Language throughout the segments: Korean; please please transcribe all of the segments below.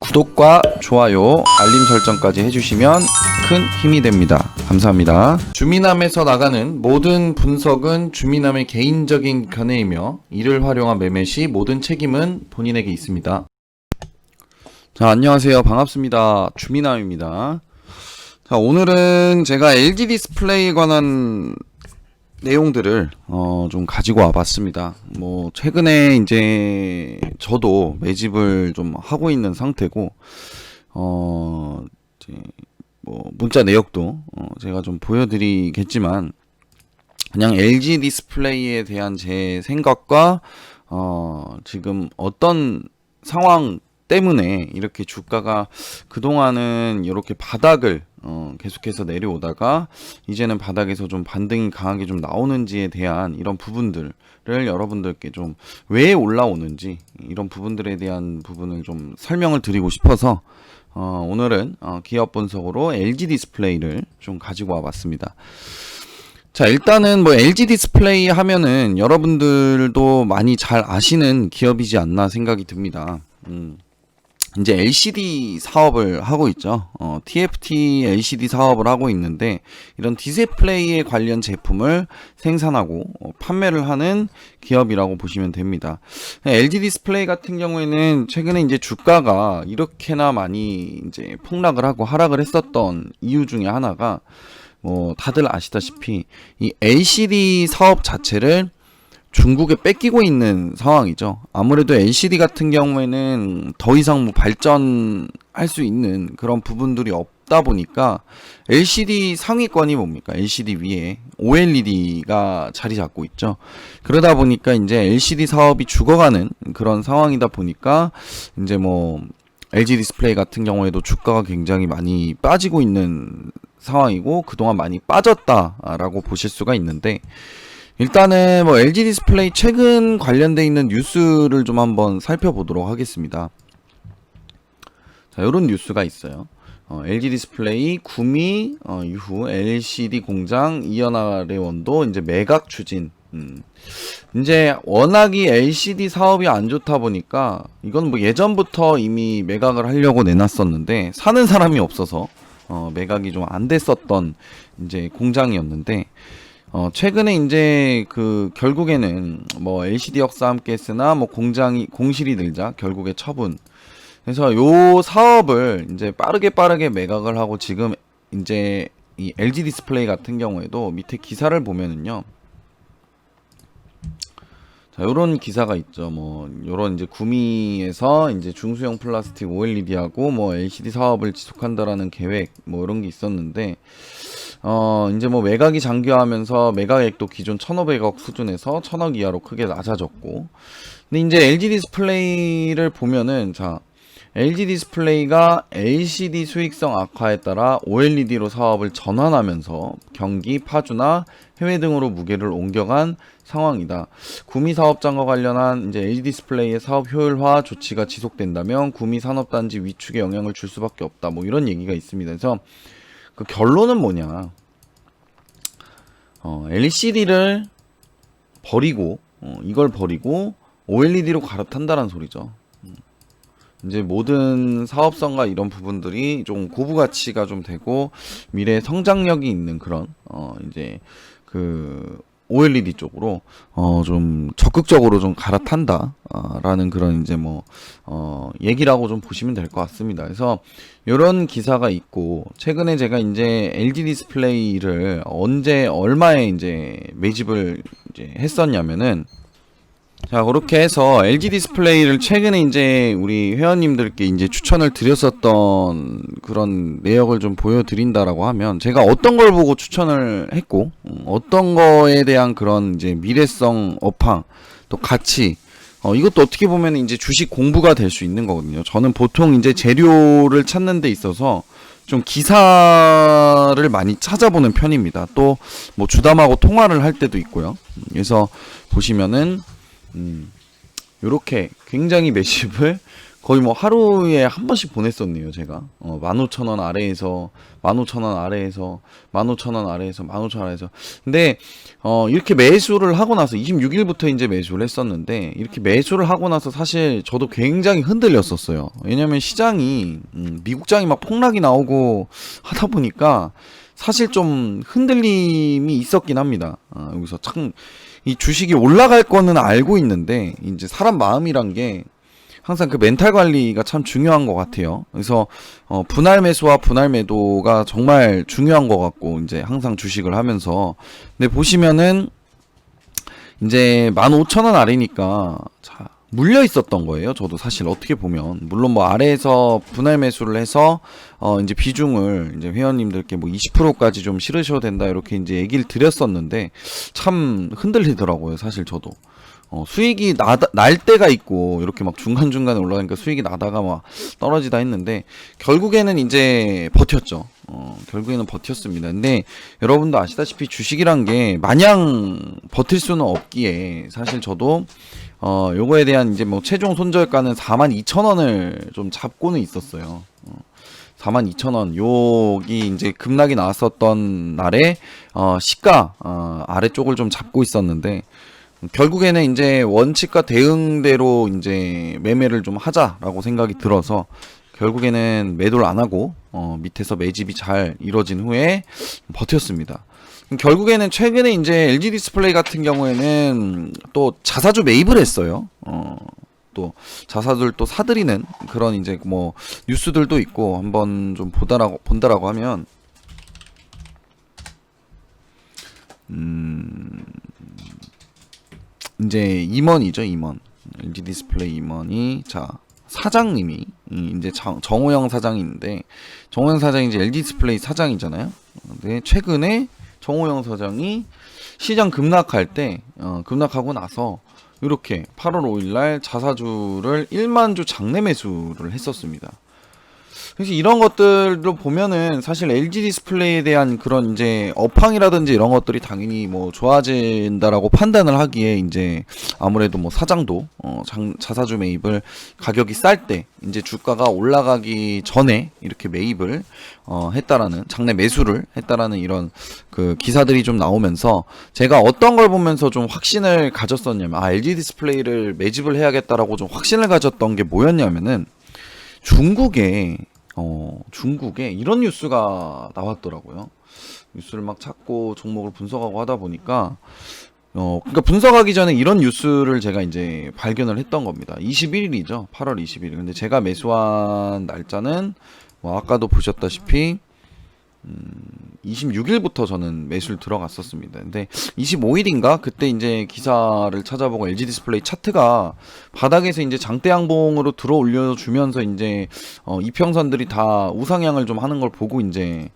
구독과 좋아요, 알림 설정까지 해주시면 큰 힘이 됩니다. 감사합니다. 주미남에서 나가는 모든 분석은 주미남의 개인적인 견해이며 이를 활용한 매매 시 모든 책임은 본인에게 있습니다. 자, 안녕하세요. 반갑습니다. 주미남입니다. 자, 오늘은 제가 LG 디스플레이에 관한 내용들을 좀 가지고 와봤습니다. 뭐 최근에 이제 저도 매집을 좀 하고 있는 상태고 이제 뭐 문자 내역도 제가 좀 보여드리겠지만 그냥 LG 디스플레이에 대한 제 생각과 지금 어떤 상황 때문에 이렇게 주가가 그동안은 이렇게 바닥을 계속해서 내려오다가 이제는 바닥에서 좀 반등이 강하게 좀 나오는지에 대한 이런 부분들을 여러분들께 좀 왜 올라오는지 이런 부분들에 대한 부분을 좀 설명을 드리고 싶어서 오늘은 기업 분석으로 LG 디스플레이를 좀 가지고 와봤습니다. 자, 일단은 뭐 LG 디스플레이 하면은 여러분들도 많이 잘 아시는 기업이지 않나 생각이 듭니다. 이제 LCD 사업을 하고 있죠. TFT LCD 사업을 하고 있는데 이런 디스플레이에 관련 제품을 생산하고 판매를 하는 기업이라고 보시면 됩니다. LG 디스플레이 같은 경우에는 최근에 이제 주가가 이렇게나 많이 이제 폭락을 하고 하락을 했었던 이유 중에 하나가 뭐 다들 아시다시피 이 LCD 사업 자체를 중국에 뺏기고 있는 상황이죠. 아무래도 LCD 같은 경우에는 더 이상 뭐 발전할 수 있는 그런 부분들이 없다 보니까 LCD 상위권이 뭡니까? LCD 위에 OLED가 자리 잡고 있죠. 그러다 보니까 이제 LCD 사업이 죽어가는 그런 상황이다 보니까 이제 뭐 LG 디스플레이 같은 경우에도 주가가 굉장히 많이 빠지고 있는 상황이고 그동안 많이 빠졌다라고 보실 수가 있는데 일단은 뭐 LG 디스플레이 최근 관련돼 있는 뉴스를 좀 한번 살펴보도록 하겠습니다. 자, 요런 뉴스가 있어요. LG 디스플레이 구미 이후 LCD 공장 이연아의 원도 이제 매각 추진. 이제 워낙이 LCD 사업이 안 좋다 보니까 이건 뭐 예전부터 이미 매각을 하려고 내놨었는데 사는 사람이 없어서 매각이 좀 안 됐었던 이제 공장이었는데 최근에 이제 그 결국에는 뭐 LCD 역사 함께 했으나 뭐 공실이 들자 결국에 처분. 그래서 요 사업을 이제 빠르게 매각을 하고 지금 이제 이 LG 디스플레이 같은 경우에도 밑에 기사를 보면은요. 자, 요런 기사가 있죠. 뭐 요런 이제 구미에서 이제 중수형 플라스틱 OLED하고 뭐 LCD 사업을 지속한다라는 계획 뭐 이런 게 있었는데 이제 뭐 매각이 장기화하면서 매각액도 기존 1,500억 수준에서 1,000억 이하로 크게 낮아졌고 근데 이제 LG 디스플레이를 보면은 자 LG 디스플레이가 LCD 수익성 악화에 따라 OLED로 사업을 전환하면서 경기, 파주나 해외 등으로 무게를 옮겨간 상황이다. 구미 사업장과 관련한 이제 LG 디스플레이의 사업 효율화 조치가 지속된다면 구미 산업단지 위축에 영향을 줄 수밖에 없다. 뭐 이런 얘기가 있습니다. 그래서 그 결론은 뭐냐? LCD를 버리고 이걸 버리고 OLED로 갈아탄다는 소리죠. 이제 모든 사업성과 이런 부분들이 좀 고부 가치가 좀 되고 미래 성장력이 있는 그런 이제 그 OLED 쪽으로 좀 적극적으로 좀 갈아탄다 라는 그런 이제 뭐 얘기라고 좀 보시면 될 것 같습니다. 그래서 요런 기사가 있고 최근에 제가 이제 LG 디스플레이를 언제 얼마에 이제 매집을 이제 했었냐면은 자, 그렇게 해서 LG 디스플레이를 최근에 이제 우리 회원님들께 이제 추천을 드렸었던 그런 내역을 좀 보여드린다라고 하면 제가 어떤 걸 보고 추천을 했고 어떤 거에 대한 그런 이제 미래성 업황 또 가치 이것도 어떻게 보면 이제 주식 공부가 될 수 있는 거거든요. 저는 보통 이제 재료를 찾는 데 있어서 좀 기사를 많이 찾아보는 편입니다. 또 뭐 주담하고 통화를 할 때도 있고요. 그래서 보시면은 요렇게 굉장히 매집을 거의 뭐 하루에 한 번씩 보냈었네요, 제가. 15,000원 아래에서, 15,000원 아래에서, 15,000원 아래에서, 15,000원 아래에서. 근데, 이렇게 매수를 하고 나서, 26일부터 이제 매수를 했었는데, 이렇게 매수를 하고 나서 사실 저도 굉장히 흔들렸었어요. 왜냐면 시장이, 미국장이 막 폭락이 나오고 하다 보니까, 사실 좀 흔들림이 있었긴 합니다. 여기서 참, 이 주식이 올라갈 거는 알고 있는데, 이제 사람 마음이란 게, 항상 그 멘탈 관리가 참 중요한 것 같아요. 그래서 분할 매수와 분할 매도가 정말 중요한 것 같고 이제 항상 주식을 하면서 근데 보시면은 이제 15,000원 아래니까 자 물려 있었던 거예요. 저도 사실 어떻게 보면 물론 뭐 아래에서 분할 매수를 해서 이제 비중을 이제 회원님들께 뭐 20%까지 좀 실으셔도 된다 이렇게 이제 얘기를 드렸었는데 참 흔들리더라고요. 사실 저도. 수익이 날 때가 있고 이렇게 막 중간중간에 올라가니까 수익이 나다가 막 떨어지다 했는데 결국에는 이제 버텼죠. 결국에는 버텼습니다. 근데 여러분도 아시다시피 주식이란 게 마냥 버틸 수는 없기에 사실 저도 요거에 대한 이제 뭐 최종 손절가는 42,000원을 좀 잡고는 있었어요. 42,000원 여기 이제 급락이 나왔었던 날에 시가 아래쪽을 좀 잡고 있었는데 결국에는 이제 원칙과 대응대로 이제 매매를 좀 하자라고 생각이 들어서 결국에는 매도를 안 하고 밑에서 매집이 잘 이루어진 후에 버텼습니다. 결국에는 최근에 이제 LG 디스플레이 같은 경우에는 또 자사주 매입을 했어요. 또 자사들 또 사들이는 그런 이제 뭐 뉴스들도 있고 한번 좀 본다라고 하면 이제 임원이죠, 임원. LG 디스플레이 임원이 자 사장님이 이제 정호영 사장이 있는데 정호영 사장이 이제 LG 디스플레이 사장이잖아요. 근데 최근에 정호영 사장이 시장 급락할 때 급락하고 나서 이렇게 8월 5일날 자사주를 1만 주 장내 매수를 했었습니다. 그래서 이런 것들로 보면은 사실 LG 디스플레이에 대한 그런 이제 업황이라든지 이런 것들이 당연히 뭐 좋아진다라고 판단을 하기에 이제 아무래도 뭐 사장도 자사주 매입을 가격이 쌀 때 이제 주가가 올라가기 전에 이렇게 매입을 했다라는 장내 매수를 했다라는 이런 그 기사들이 좀 나오면서 제가 어떤 걸 보면서 좀 확신을 가졌었냐면 LG 디스플레이를 매집을 해야겠다라고 좀 확신을 가졌던 게 뭐였냐면은 중국에 이런 뉴스가 나왔더라고요. 뉴스를 막 찾고 종목을 분석하고 하다 보니까, 그러니까 분석하기 전에 이런 뉴스를 제가 이제 발견을 했던 겁니다. 21일이죠. 8월 21일. 근데 제가 매수한 날짜는, 뭐, 아까도 보셨다시피, 26일부터 저는 매수를 들어갔었습니다. 근데 25일인가 그때 이제 기사를 찾아보고 LG 디스플레이 차트가 바닥에서 이제 장대 양봉으로 들어 올려 주면서 이제 이평선들이 다 우상향을 좀 하는 걸 보고 이제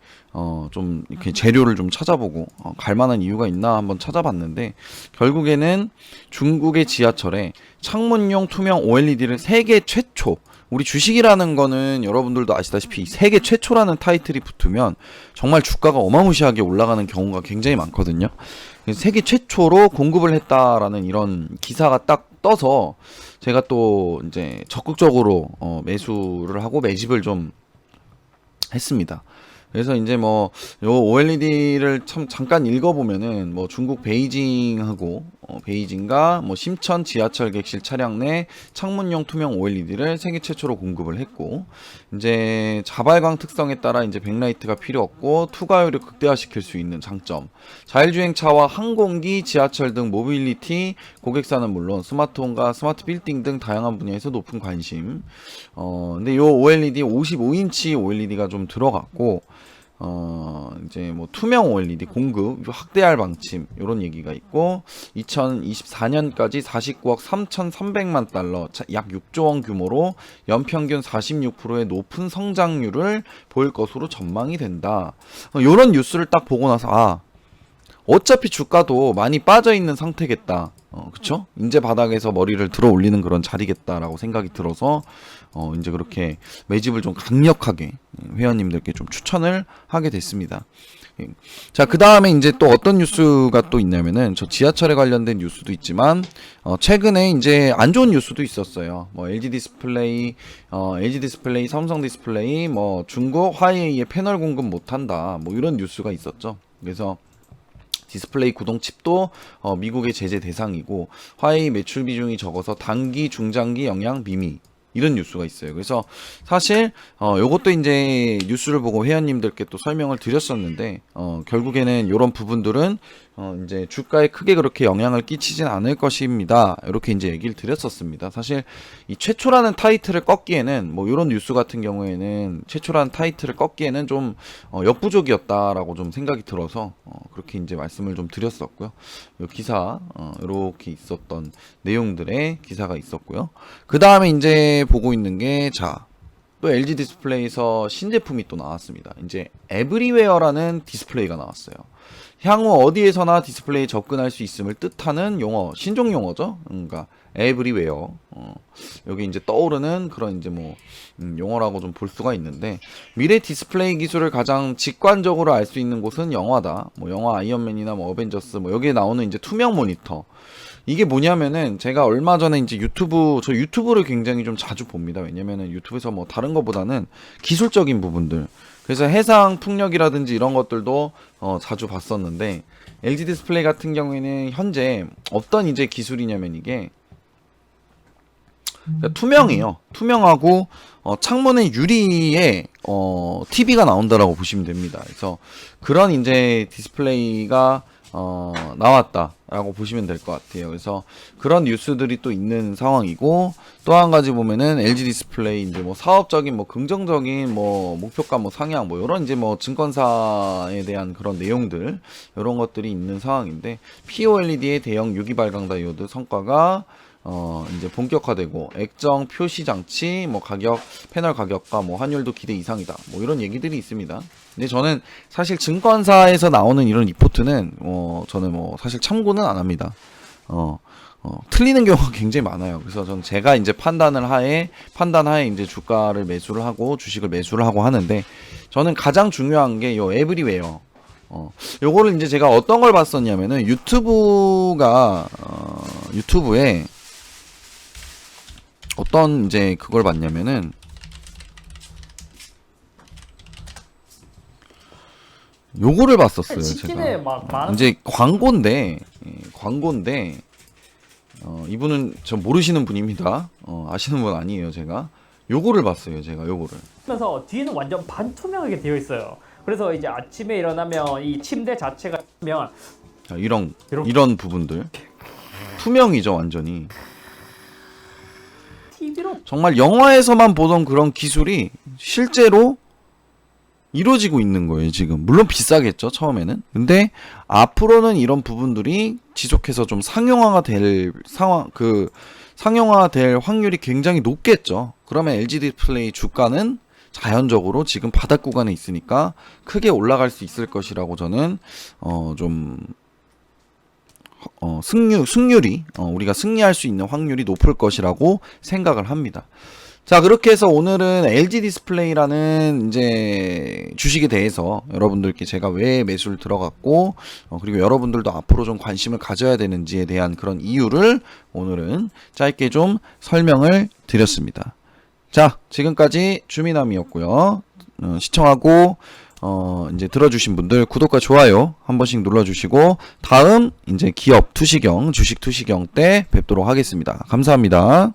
좀 이렇게 재료를 좀 찾아보고 갈 만한 이유가 있나 한번 찾아봤는데 결국에는 중국의 지하철에 창문용 투명 OLED를 세계 최초 우리 주식이라는 거는 여러분들도 아시다시피 세계 최초라는 타이틀이 붙으면 정말 주가가 어마무시하게 올라가는 경우가 굉장히 많거든요. 세계 최초로 공급을 했다라는 이런 기사가 딱 떠서 제가 또 이제 적극적으로 매수를 하고 매집을 좀 했습니다. 그래서 이제 뭐 요 OLED를 참 잠깐 읽어보면은 뭐 중국 베이징하고 베이징과 뭐 심천 지하철 객실 차량 내 창문용 투명 OLED를 세계 최초로 공급을 했고 이제 자발광 특성에 따라 이제 백라이트가 필요 없고 투과율을 극대화시킬 수 있는 장점 자율주행차와 항공기 지하철 등 모빌리티 고객사는 물론 스마트홈과 스마트 빌딩 등 다양한 분야에서 높은 관심 근데 요 OLED 55인치 OLED가 좀 들어갔고 이제 뭐 투명 OLED 공급 확대할 방침 이런 얘기가 있고 2024년까지 49억 3,300만 달러 약 6조 원 규모로 연평균 46%의 높은 성장률을 보일 것으로 전망이 된다. 이런 뉴스를 딱 보고 나서 어차피 주가도 많이 빠져 있는 상태겠다. 그쵸? 인제 바닥에서 머리를 들어 올리는 그런 자리겠다라고 생각이 들어서 이제 그렇게 매집을 좀 강력하게 회원님들께 좀 추천을 하게 됐습니다. 자, 그 다음에 이제 또 어떤 뉴스가 또 있냐면은, 저 지하철에 관련된 뉴스도 있지만, 최근에 이제 안 좋은 뉴스도 있었어요. 뭐, LG 디스플레이, 삼성 디스플레이, 뭐, 중국 화웨이에 패널 공급 못한다. 뭐, 이런 뉴스가 있었죠. 그래서, 디스플레이 구동 칩도 미국의 제재 대상이고, 화웨이 매출 비중이 적어서 단기, 중장기 영향 미미. 이런 뉴스가 있어요. 그래서 사실 요것도 이제 뉴스를 보고 회원님들께 또 설명을 드렸었는데, 결국에는 이런 부분들은 이제 주가에 크게 그렇게 영향을 끼치진 않을 것입니다. 이렇게 이제 얘기를 드렸었습니다. 사실 이 최초라는 타이틀을 꺾기에는, 뭐 이런 뉴스 같은 경우에는 최초라는 타이틀을 꺾기에는 좀 역부족이었다라고 좀 생각이 들어서 그렇게 이제 말씀을 좀 드렸었고요. 요 기사 이렇게 있었던 내용들의 기사가 있었고요. 그 다음에 이제 보고 있는 게, 자, 또 LG 디스플레이에서 신제품이 또 나왔습니다. 이제 에브리웨어라는 디스플레이가 나왔어요. 향후 어디에서나 디스플레이에 접근할 수 있음을 뜻하는 용어, 신종 용어죠. 그러니까 에브리웨어. 여기 이제 떠오르는 그런 이제 뭐 용어라고 좀 볼 수가 있는데, 미래 디스플레이 기술을 가장 직관적으로 알 수 있는 곳은 영화다. 뭐 영화 아이언맨이나 뭐 어벤져스, 뭐 여기에 나오는 이제 투명 모니터. 이게 뭐냐면은, 제가 얼마 전에 이제 저 유튜브를 굉장히 좀 자주 봅니다. 왜냐면은 유튜브에서 뭐 다른 것보다는 기술적인 부분들, 그래서 해상 풍력이라든지 이런 것들도 자주 봤었는데, LG 디스플레이 같은 경우에는 현재 어떤 이제 기술이냐면, 이게 투명해요. 투명하고 창문의 유리에 TV가 나온다라고 보시면 됩니다. 그래서 그런 이제 디스플레이가 나왔다라고 보시면 될 것 같아요. 그래서 그런 뉴스들이 또 있는 상황이고, 또 한 가지 보면은 LG 디스플레이 이제 뭐 사업적인 뭐 긍정적인 뭐 목표가 뭐 상향 뭐 이런 이제 뭐 증권사에 대한 그런 내용들, 이런 것들이 있는 상황인데, POLED의 대형 유기 발광 다이오드 성과가 이제 본격화되고, 액정 표시 장치 뭐 가격, 패널 가격과 뭐 환율도 기대 이상이다. 뭐 이런 얘기들이 있습니다. 근데 저는 사실 증권사에서 나오는 이런 리포트는 저는 뭐 사실 참고는 안 합니다. 틀리는 경우가 굉장히 많아요. 그래서 저는 제가 이제 판단하에 이제 주가를 매수를 하고 주식을 매수를 하고 하는데, 저는 가장 중요한 게 요 에브리웨어. 요거를 이제 제가 어떤 걸 봤었냐면은, 유튜브에 어떤 이제 그걸 봤냐면은, 요거를 봤었어요. 제가 이제 광고인데 이분은 저 모르시는 분입니다. 아시는 분 아니에요. 제가 요거를 봤어요. 요거를 그래서 뒤에는 완전 반투명하게 되어 있어요. 그래서 이제 아침에 일어나면 이 침대 자체가 면 이런 부분들 투명이죠. 완전히 TV로 정말 영화에서만 보던 그런 기술이 실제로 이루어지고 있는 거예요. 지금 물론 비싸겠죠, 처음에는. 근데 앞으로는 이런 부분들이 지속해서 좀 상용화가 될 확률이 굉장히 높겠죠. 그러면 LG 디스플레이 주가는 자연적으로 지금 바닥 구간에 있으니까 크게 올라갈 수 있을 것이라고 저는 승률이 우리가 승리할 수 있는 확률이 높을 것이라고 생각을 합니다. 자, 그렇게 해서 오늘은 LG 디스플레이라는 이제 주식에 대해서 여러분들께 제가 왜 매수를 들어갔고, 그리고 여러분들도 앞으로 좀 관심을 가져야 되는지에 대한 그런 이유를 오늘은 짧게 좀 설명을 드렸습니다. 자, 지금까지 주미남이었고요. 시청하고 이제 들어주신 분들 구독과 좋아요 한 번씩 눌러주시고, 다음 이제 기업 투시경, 주식 투시경 때 뵙도록 하겠습니다. 감사합니다.